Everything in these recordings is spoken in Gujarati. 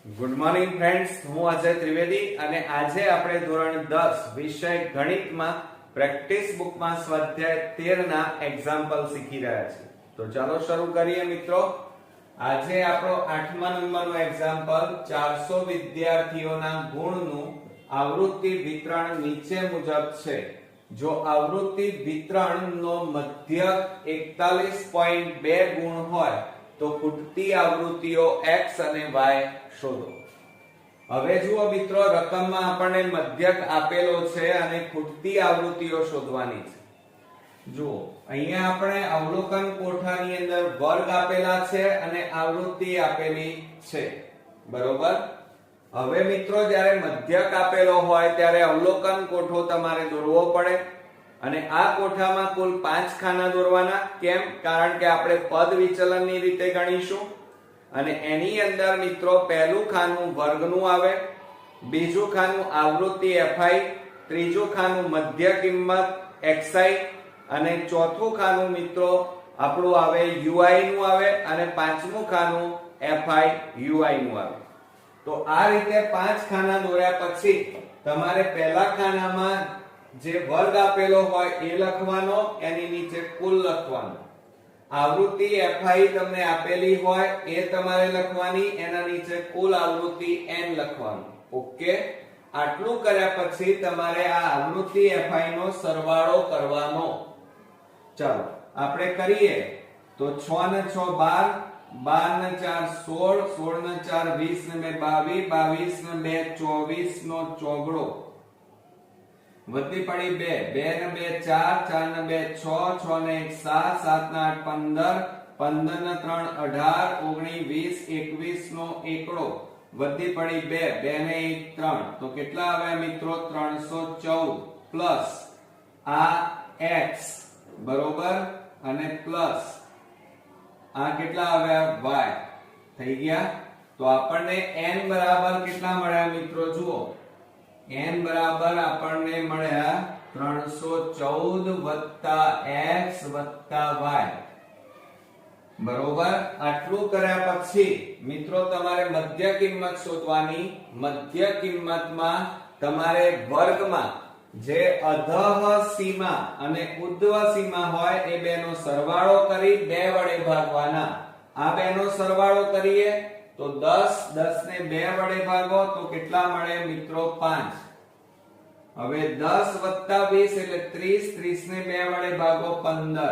ગુડ મોર્નિંગ ફ્રેન્ડ્સ, હું અજય ત્રિવેદી અને આજે આપણે ધોરણ 10 વિષય ગણિતમાં પ્રેક્ટિસ બુકમાં સ્વાધ્યાય 13 ના એક્ઝામ્પલ શીખી રહ્યા છીએ. તો ચાલો શરૂ કરીએ મિત્રો. આજે આપણો 8મા નંબરનો એક્ઝામ્પલ 400 વિદ્યાર્થીઓના ગુણનું આવૃત્તિ વિતરણ નીચે મુજબ છે. જો આવૃત્તિ વિતરણનો મધ્યક 41.2 ગુણ હોય તો ખૂટતી આવૃત્તિઓ x અને y શોધો. હવે જુઓ મિત્રો, રકમમાં આપણને મધ્યક આપેલો છે અને ખૂટતી આવૃત્તિઓ શોધવાની છે. જુઓ, અહીંયા આપણે અવલોકન કોઠાની અંદર વર્ગ આપેલા છે અને આવૃત્તિ આપેલી છે, બરોબર. હવે મિત્રો, જ્યારે મધ્યક આપેલો હોય ત્યારે અવલોકન કોઠો તમારે દોરવો પડે અને આ કોઠામાં કુલ 5 ખાના દોરવાના. કેમ? કારણ કે આપણે પદ વિચલનની રીતે ગણીશું. અને એની અંદર મિત્રો પહેલું ખાનું વર્ગનું આવે, બીજું ખાનું આવૃત્તિ fi, ત્રીજું ખાનું મધ્ય કિંમત xi અને ચોથું ખાનું મિત્રો આપણું આવે ui નું આવે અને પાંચમું ખાનું fi ui નું આવે. તો આ રીતે 5 ખાના દોર્યા પછી તમારે પહેલા ખાનામાં જે વર્ગ આપેલો હોય એ લખવાનો, એની નીચે કુલ લખવાનો. આવૃત્તિ fi તમને આપેલી હોય એ તમારે લખવાની, એના નીચે કુલ આવૃત્તિ n લખવાનું. ઓકે, આટલું કર્યા પછી તમારે આ આવૃત્તિ fi નો સરવાળો કરવાનો. ચાલો આપણે કરીએ. તો 6 ને 6 12, 12 ને 4 16, 16 ને 4 20 ને 2 22, 22 ને 2 24 નો ચોગડો વધી પડી 2, 2 ને 2 4, 4 ને 2 6, 6 ને 1 7, 7 ને 8 15, 15 ને 3 18, 19 20 21 નો એકડો વધી પડી 2, 2 ને 1 3. તો કેટલા આવ્યા મિત્રો? 314 પ્લસ આ x બરોબર અને પ્લસ આ કેટલા આવ્યા? y થઈ ગયા. તો આપણને n બરાબર કેટલા મળ્યા મિત્રો? જુઓ, n બરાબર આપણને મળ્યા 314 x y, બરોબર. આટલું કર્યા પછી મિત્રો તમારે મધ્ય કિંમત શોધવાની. મધ્ય કિંમતમાં તમારે વર્ગમાં જે અધઃ સીમા અને ઉર્ધ્વ સીમા હોય એ બેનો સરવાળો કરી 2 વડે ભાગવાના. આ બેનો સરવાળો કરીએ તો 10, 10 ને 2 વડે ભાગો તો કેટલા મળે મિત્રો? 5. હવે 10 વત્તા 20 એટલે 30, 30 ને 2 વડે ભાગો 15.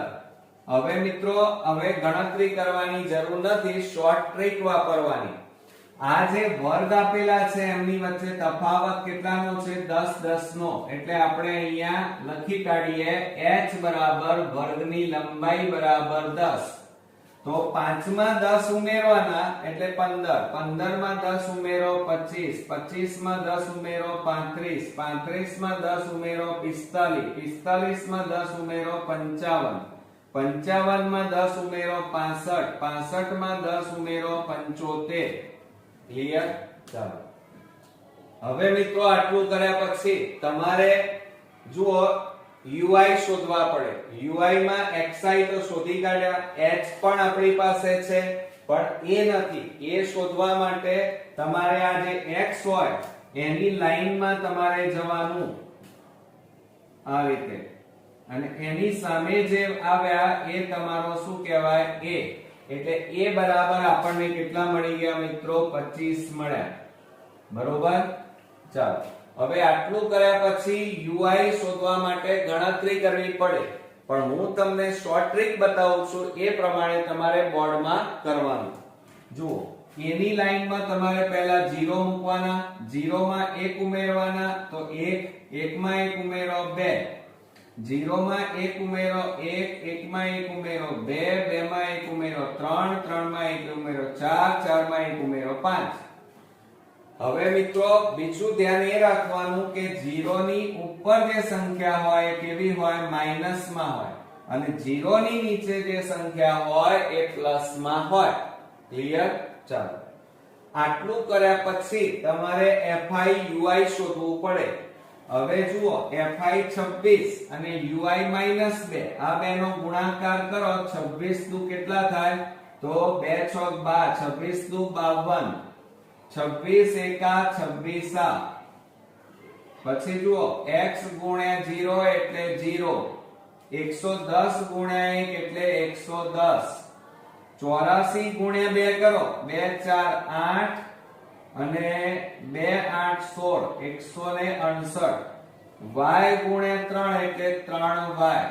હવે મિત્રો હવે ગણતરી કરવાની જરૂર નથી, શોર્ટ ટ્રીક વાપરવાની. આ જે વર્ગ આપેલા છે એમની વચ્ચે તફાવત કેટલાનો છે? 10 10 નો. એટલે આપણે અહીંયા લખી કાઢીએ h બરાબર વર્ગની લંબાઈ બરાબર 10. તો 5 માં 10 ઉમેરવાના એટલે 15, 15 માં 10 ઉમેરો 25, 25 માં 10 ઉમેરો 35, 35 માં 10 ઉમેરો 45, 45 માં 10 ઉમેરો 55, 55 માં 10 ઉમેરો 65, 65 માં 10 ઉમેરો 75. ક્લિયર? ચાલો હવે મિત્રો આટલું કર્યા પછી તમારે જુઓ ui શોધવા પડે. ui માં xi તો શોધી કાઢ્યા, h પણ આપણી પાસે છે પણ એ નથી. એ શોધવા માટે તમારે આ જે x હોય એની લાઈનમાં તમારે જવાનું આ રીતે, અને એની સામે જે આવ્યા એ તમારો શું કહેવાય? a. એટલે a બરાબર આપણને કેટલા મળી ગયા મિત્રો? 25 મળ્યા, બરોબર. ચાલો હવે આટલું કર્યા પછી ui શોધવા માટે ગણતરી કરવી પડે, પણ હું તમને શોર્ટ ટ્રીક બતાવું છું, એ પ્રમાણે તમારે બોર્ડમાં કરવાનું. જુઓ, a ની લાઈનમાં તમારે પહેલા 0 મૂકવાના, 0 માં 1 ઉમેરવાના તો 1, 1 માં 1 ઉમેરો 2, 0 માં 1 ઉમેરો 1, 1 માં 1 ઉમેરો 2, 2 માં 1 ઉમેરો 3, 3 માં 1 ઉમેરો 4, 4 માં 1 ઉમેરો 5. હવે મિત્રો બીજું ધ્યાન એ રાખવાનું કે 0 ની ઉપર જે સંખ્યા હોય એ કેવી હોય? માઈનસ માં હોય, અને 0 ની નીચે જે સંખ્યા હોય એ પ્લસ માં હોય. ક્લિયર? ચાલો આટલું કર્યા પછી તમારે fi ui શોધવું પડે. હવે જુઓ, fi 26 અને ui -2 આ બેનો ગુણાકાર કરો. 26 દુ કેટલા થાય? તો 2 6 12, 26 દુ 52, 26 એકા 26 પછી જુઓ x ગુણ્યા 0 એટલે 0, 110 ગુણ્યા 1 એટલે 110, 84 ગુણ્યા 2 કરો, 2 4 8 અને 2 8 16, 169, y ગુણ્યા 3 એટલે 3y,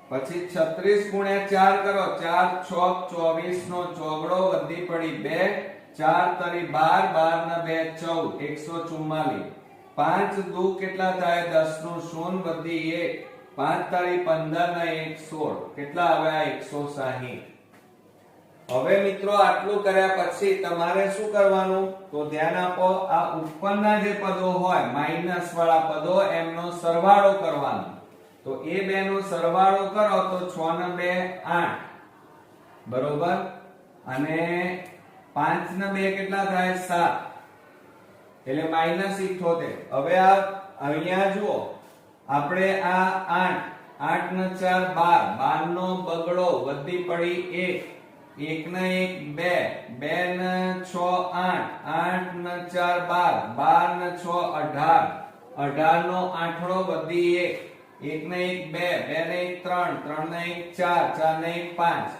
પછી 36 ગુણ્યા 4 કરો, 4 6 24 નો ચોગડો વધી પડી 2, 4 તરી 12, 12 ના 2 14, 144, 5 દુ કેટલા થાય 10 નું શૂન્ય વધી 1, 5 તારી 15 ના 1 16, કેટલા આવ્યા 160. હવે મિત્રો આટલું કર્યા પછી તમારે શું કરવાનું તો ધ્યાન આપો, આ ઉપરના જે પદો હોય માઈનસ વાળા પદો એમનો સરવાળો કરવાનો. તો એ બે નો સરવાળો કરો તો 6 ને 2 8, બરોબર, અને 5 ને 2 કેટલા થાય 7, એટલે -78. હવે આ અહીંયા જુઓ આપણે આ 8 8 ને 4 12, 12 નો બગડો વધી પડી 1, 1 ને 1 2, 2 ને 6 8, 8 ને 4 12, 12 ને 6 18, 18 નો આઠડો વધી 1, 1 ને 1 2, 2 ને 1 3, 3 ને 1 4, 4 ને 1 5,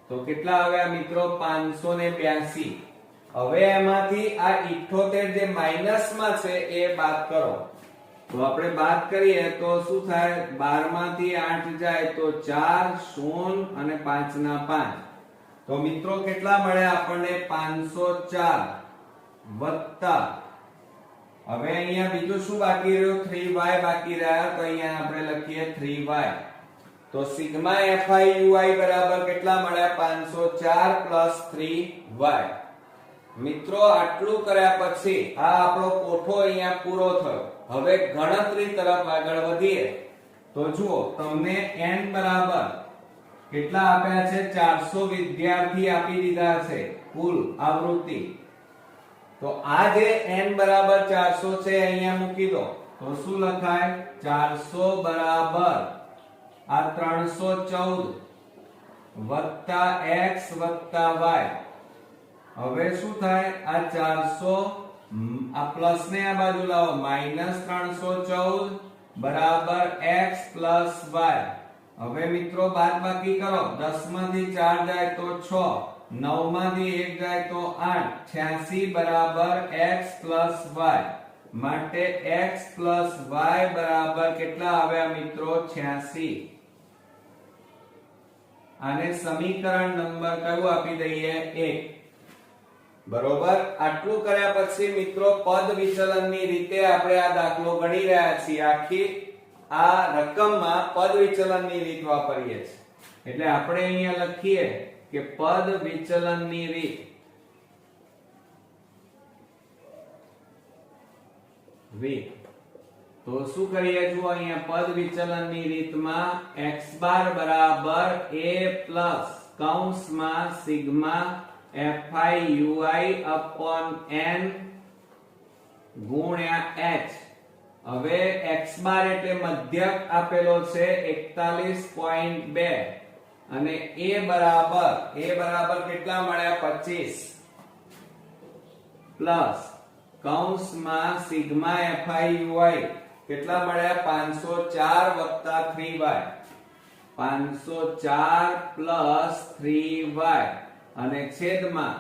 તો કેટલા આવ્યા મિત્રો 582. હવે એમાંથી આ 78 જે માઈનસ માં છે એ બાદ કરો. તો આપણે બાદ કરીએ તો શું થાય, 12 માંથી 8 જાય તો 4 0 અને 5 ના 5, તો મિત્રો કેટલા મળ્યા આપણને 504 વત્તા, હવે અહીંયા બીજું શું બાકી રહ્યું 3y બાકી રહ્યા, તો અહીંયા આપણે લખીએ 3y. તો સિગ્મા fi બરાબર કેટલા મળ્યા 504 3y. મિત્રો આટલું કર્યા પછી આ આપણો કોઠો અહીંયા પૂરો થયો. હવે ગણતરી તરફ આગળ વધીએ તો જુઓ તમને n બરાબર કેટલા આપ્યા છે 400 વિદ્યાર્થી આપી દીધા છે કુલ આવૃત્તિ. તો આ જે n બરાબર 400 છે અહીંયા મૂકી દો તો શું લખાય 400 બરાબર આ 314 વત્તા x વત્તા y. હવે શું થાય આ 400 આ પ્લસ ને આ બાજુ લાવો -314 બરાબર x પ્લસ y. હવે મિત્રો બાદબાકી કરો, 10 માંથી 4 જાય તો 6, 9 માંથી 1 જાય તો 8, 86 બરાબર x પ્લસ y. માટે x પ્લસ y બરાબર કેટલા આવ્યા મિત્રો 86. આને સમીકરણ નંબર કયું આપી દઈએ 1, બરોબર. આટલું કર્યા પછી મિત્રો પદ વિચલનની રીતે આપણે આ દાખલો ગણી રહ્યા છીએ. આખી આ રકમમાં પદ વિચલનની રીત વાપરીએ છીએ. એટલે આપણે અહીંયા લખીએ કે પદ વિચલનની રીત તો શું કરીએ જુઓ અહીંયા પદ વિચલનની રીતમાં x બાર બરાબર a પ્લસ કૌંસમાં sigma fi ui upon n ગુણ્યા h. હવે x બાર એટલે મધ્યક આપેલો છે 41.2 અને a બરાબર કેટલા મળ્યા 25 પ્લસ કૌંસમાં સિગ્મા fi ui કેટલા મળ્યા 504 વત્તા 3y, 504 પ્લસ 3y અને છેદમાં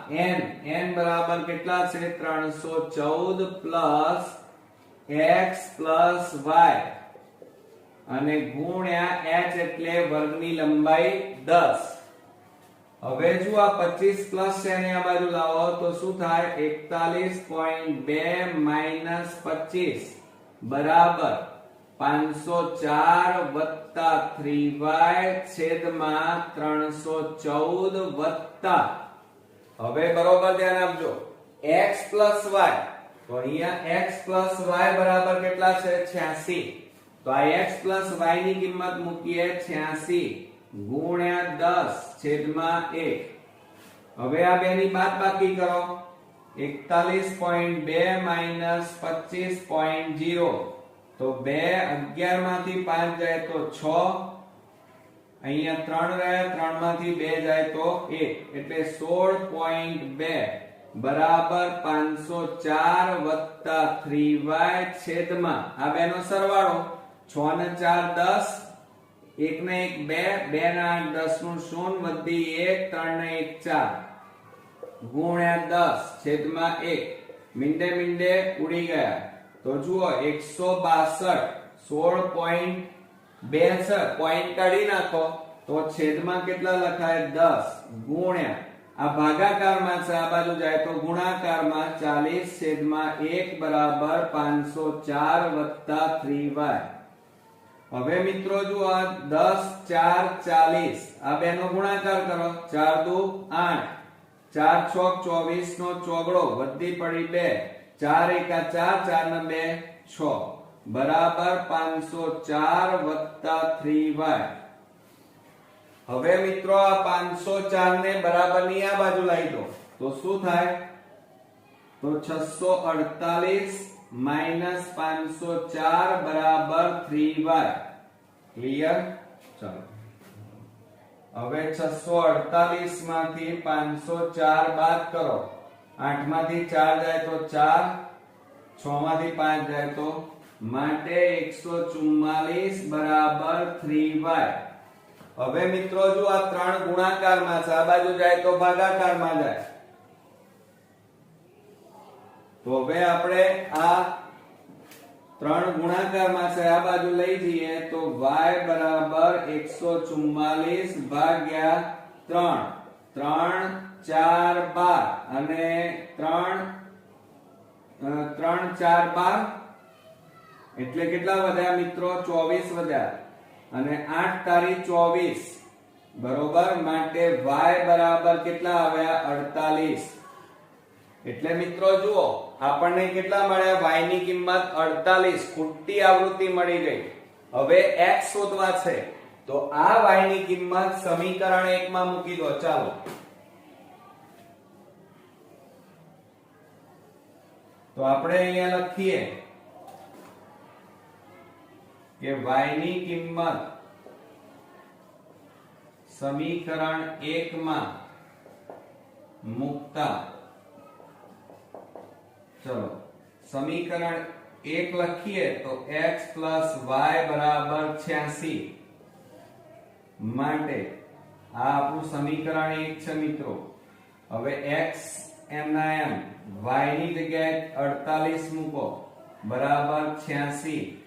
n બરાબર કેટલા છે 314 પ્લસ x પ્લસ y અને ગુણ્યા h એટલે વર્ગની લંબાઈ 10. હવે જો આ 25 પ્લસ છે ને આ બાજુ લાવો તો શું થાય 41.2 માઈનસ 25 બરાબર 504 વત્તા 3y છેદમાં 314 વત્તા, હવે બરોબર ધ્યાન આપજો, x પ્લસ y. તો અહીંયા x પ્લસ y બરાબર કેટલા છે 86. તો આ x પ્લસ y ની કિંમત મૂકીએ 86 ગુણ્યા 10 છેદમાં 1. હવે આ બેની બાદબાકી કરો, 41.2 માઈનસ 25.0 તો 2 11 માંથી 5 જાય તો 6, અહીંયા 3 રહ્યા, 3 માંથી 2 જાય તો 1 એટલે 16.2 બરાબર 504 વત્તા 3y છેદમાં આ બેનો સરવાળો 6 ને 4 10 1 ને 1 2 2 ને 8 10 નું 0 વધી 1 3 ને 1 4 ગુણ્યા 10 છેદમાં 1 મીંડે મીંડે ઉડી ગયા તો જુઓ 162 16.62 પોઈન્ટ કાઢી નાખો તો છેદમાં કેટલા લખાય 10 ગુણ્યા આ ભાગાકારમાં છે આ બાજુ જાય તો ગુણાકારમાં 40 છેદમાં 1 બરાબર 504 વત્તા 3y હવે મિત્રો જુઓ 10 4 40 આ બેનો ગુણાકાર કરો 4 દુ 8 4 છોક 24 નો ચોગડો વધી પડી 2 4 એકા 4 4 ને 2 6 બરાબર 504 વત્તા 3y હવે મિત્રો આ 504 ને બરાબર ની આ બાજુ લાવી દો તો શું થાય તો 648 માઈનસ 504 બરાબર 3y ક્લિયર ચલો હવે 648 માંથી 504 બાદ કરો 8 માંથી 4 જાય તો 4 6 માંથી 5 જાય તો માટે 144 બરાબર 3y હવે મિત્રો જો આ ત્રણ ગુણાકારમાં છે આ બાજુ જાય તો ભાગાકારમાં જાય તો હવે આપણે આ ત્રણ ગુણાકારમાં છે આ બાજુ લઈ જઈએ તો y બરાબર 144 ભાગ્યા 3 3 4 12 અને 3 4 12 એટલે કેટલા વધ્યા મિત્રો 24 વધ્યા અને 8 તારી 24 બરોબર માટે y બરાબર કેટલા આવ્યા 48 એટલે મિત્રો જુઓ આપણને કેટલા મળ્યા y ની કિંમત 48 ખૂટતી આવૃત્તિ મળી ગઈ હવે x શોધવા છે તો આ y ની કિંમત સમીકરણ 1 માં મૂકી દો ચાલો તો આપણે અહીંયા લખીએ કે y ની કિંમત સમીકરણ 1 માં મૂકતા ચલો સમીકરણ 1 લખીએ તો x y બરાબર 86 માટે આ આપણું સમીકરણ 1 છે મિત્રો હવે x એમ ના એમ y ની જગ્યાએ 48 મૂકો બરાબર 86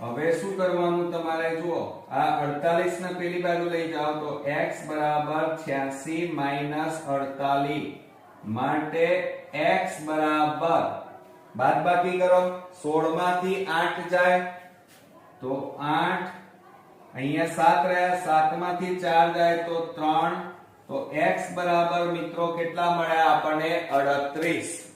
હવે શું કરવાનું તમારે જુઓ આ 48 ને પેલી બાજુ લઈ જાઓ તો x બરાબર 86 માઈનસ 48 માટે x બરાબર બાદબાકી કરો 16 માંથી 8 જાય તો 8 અહીંયા 7 રહ્યા 7 માંથી 4 જાય તો 3 તો x બરાબર મિત્રો કેટલા મળ્યા આપણને 38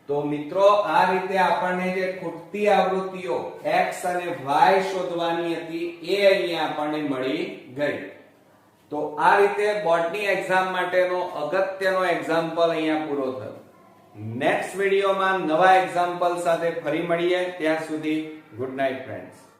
તો મિત્રો આ રીતે આપણને જે ખૂટતી આવૃત્તિઓ x અને y શોધવાની હતી એ અહીંયા આપણને મળી ગઈ તો આ રીતે બોર્ડની એક્ઝામ માટેનો અગત્યનો એક્ઝામ્પલ અહીંયા પૂરો થયો નેક્સ્ટ વિડિયોમાં નવા એક્ઝામ્પલ સાથે ફરી મળીએ ત્યાં સુધી ગુડ નાઇટ ફ્રેન્ડ્સ